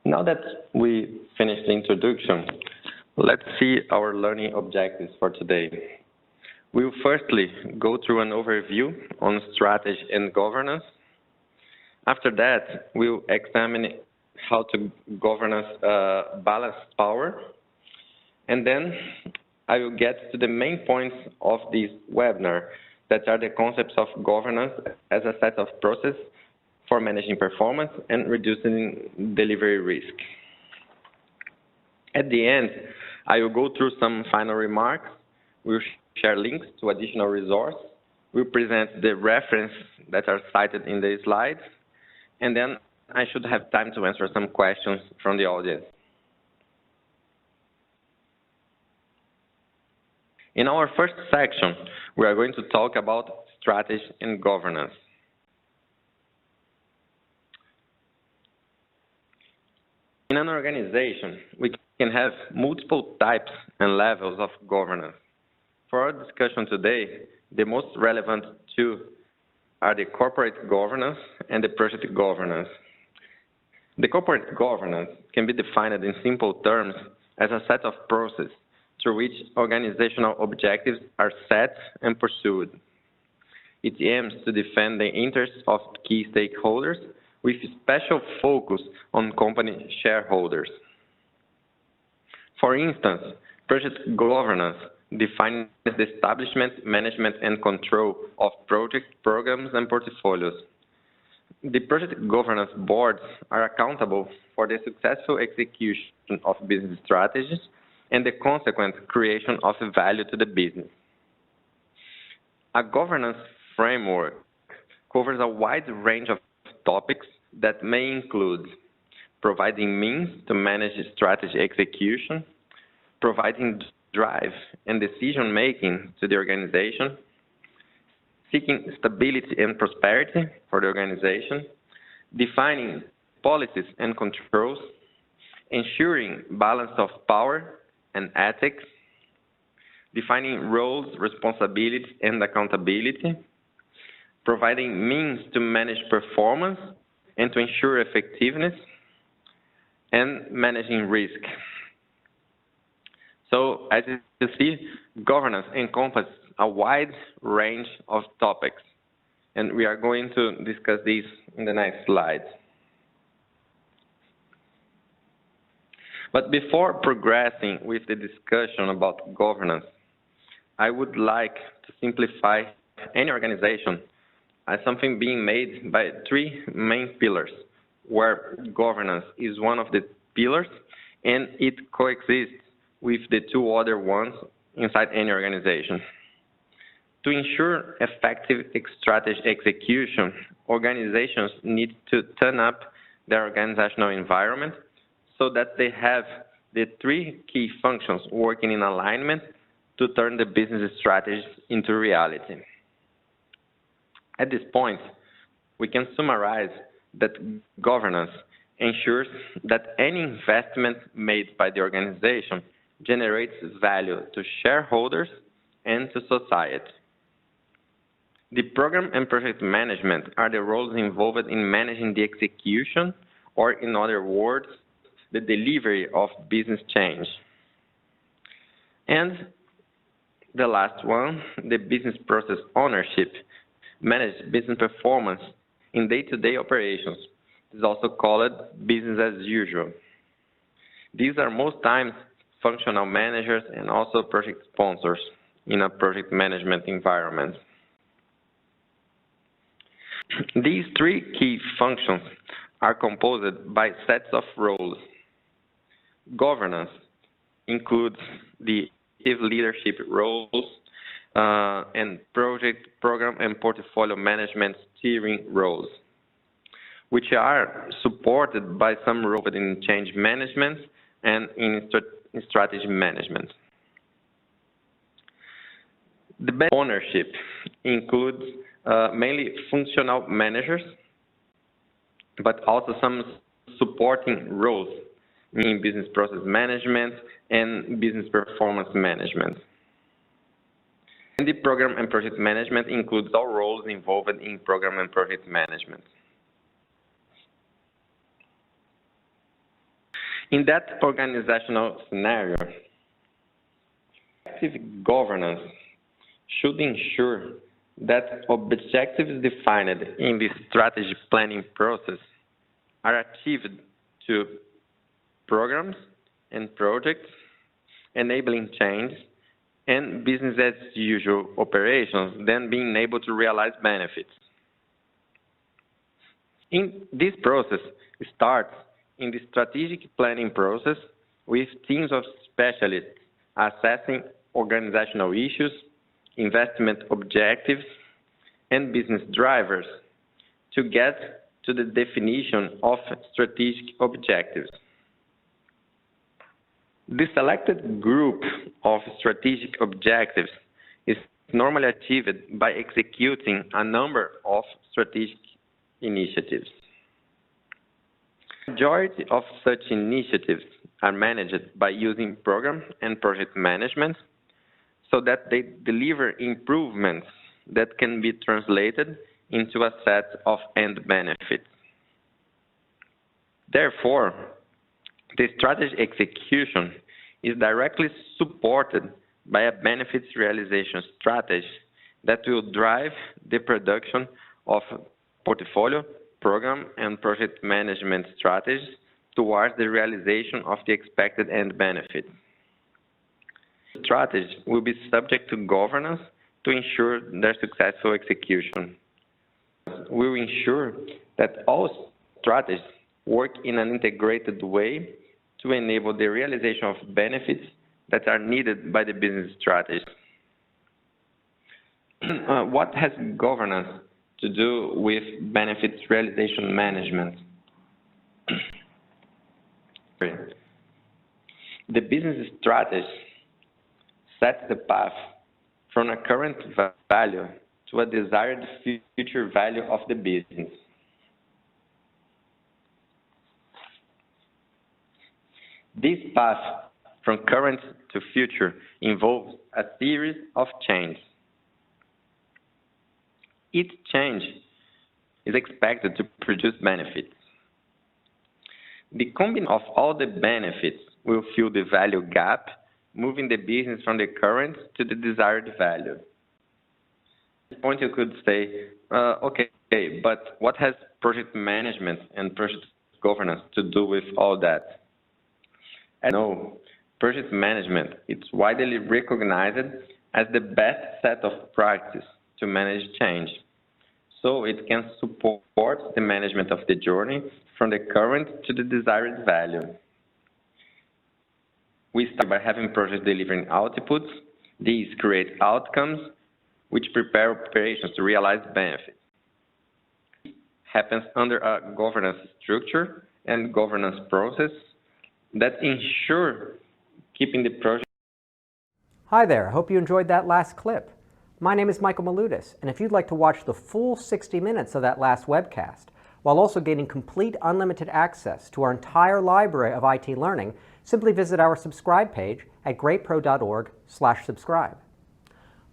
Now that we finished the introduction, let's see our learning objectives for today. We will firstly go through an overview on strategy and governance. After that, we'll examine how to governance balance power. And then I will get to the main points of this webinar, that are the concepts of governance as a set of processes for managing performance and reducing delivery risk. At the end, I will go through some final remarks. We'll share links to additional resources. We'll present the references that are cited in the slides. And then I should have time to answer some questions from the audience. In our first section, we are going to talk about strategy and governance. In an organization, we can have multiple types and levels of governance. For our discussion today, the most relevant two are the corporate governance and the project governance. The corporate governance can be defined in simple terms as a set of processes through which organizational objectives are set and pursued. It aims to defend the interests of key stakeholders with special focus on company shareholders. For instance, project governance defines the establishment, management, and control of project programs and portfolios. The project governance boards are accountable for the successful execution of business strategies and the consequent creation of value to the business. A governance framework covers a wide range of topics that may include providing means to manage strategy execution, providing drive and decision-making to the organization, seeking stability and prosperity for the organization, defining policies and controls, ensuring balance of power and ethics, defining roles, responsibilities, and accountability, providing means to manage performance and to ensure effectiveness, and managing risk. So, as you see, governance encompasses a wide range of topics, and we are going to discuss these in the next slide. But before progressing with the discussion about governance, I would like to simplify any organization as something being made by three main pillars, where governance is one of the pillars, and it coexists with the two other ones inside any organization. To ensure effective strategy execution, organizations need to turn up their organizational environment so that they have the three key functions working in alignment to turn the business strategies into reality. At this point, we can summarize that governance ensures that any investment made by the organization generates value to shareholders and to society. The program and project management are the roles involved in managing the execution, or in other words, the delivery of business change. And the last one, the business process ownership, manages business performance in day-to-day operations. It's also called business as usual. These are most times functional managers and also project sponsors in a project management environment. These three key functions are composed by sets of roles. Governance includes the leadership roles and project, program, and portfolio management steering roles, which are supported by some roles in change management and in strategy management. The ownership includes mainly functional managers, but also some supporting roles in business process management and business performance management. And the program and project management includes all roles involved in program and project management. In that organizational scenario, effective governance should ensure that objectives defined in the strategy planning process are achieved to programs and projects, enabling change, and business as usual operations, then being able to realize benefits. In this process starts in the strategic planning process with teams of specialists assessing organizational issues, investment objectives, and business drivers to get to the definition of strategic objectives. The selected group of strategic objectives is normally achieved by executing a number of strategic initiatives. The majority of such initiatives are managed by using program and project management so that they deliver improvements that can be translated into a set of end benefits. Therefore, the strategy execution is directly supported by a benefits realization strategy that will drive the production of portfolio, program, and project management strategies towards the realization of the expected end benefit. The strategy will be subject to governance to ensure their successful execution. We will ensure that all strategies work in an integrated way to enable the realization of benefits that are needed by the business strategy. What has governance to do with benefits realization management? The business strategy sets the path from a current value to a desired future value of the business. This path from current to future involves a series of changes. Each change is expected to produce benefits. The combination of all the benefits will fill the value gap, moving the business from the current to the desired value. At this point, you could say, okay, but what has project management and project governance to do with all that? No, project management is widely recognized as the best set of practice to manage change, so it can support the management of the journey from the current to the desired value. We start by having projects delivering outputs. These create outcomes which prepare operations to realize benefits. It happens under a governance structure and governance process that ensure keeping the project. Hi there, I hope you enjoyed that last clip. My name is Michael Malutis, and if you'd like to watch the full 60 minutes of that last webcast, while also gaining complete unlimited access to our entire library of IT learning, simply visit our subscribe page at greatpro.org/subscribe.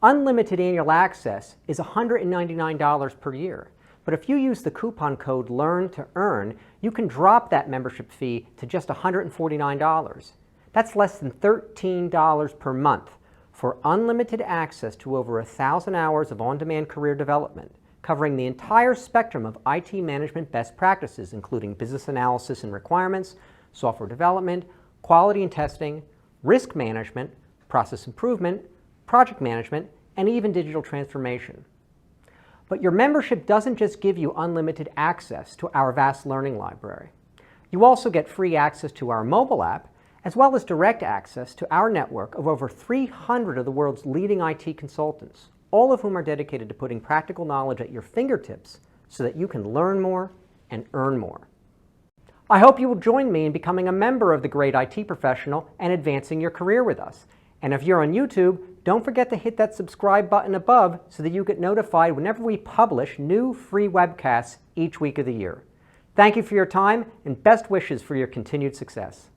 Unlimited annual access is $199 per year. But if you use the coupon code LEARN to earn, you can drop that membership fee to just $149. That's less than $13 per month for unlimited access to over 1,000 hours of on-demand career development, covering the entire spectrum of IT management best practices, including business analysis and requirements, software development, quality and testing, risk management, process improvement, project management, and even digital transformation. But your membership doesn't just give you unlimited access to our vast learning library. You also get free access to our mobile app, as well as direct access to our network of over 300 of the world's leading IT consultants, all of whom are dedicated to putting practical knowledge at your fingertips so that you can learn more and earn more. I hope you will join me in becoming a member of the Great IT Professional and advancing your career with us. And if you're on YouTube, don't forget to hit that subscribe button above so that you get notified whenever we publish new free webcasts each week of the year. Thank you for your time and best wishes for your continued success.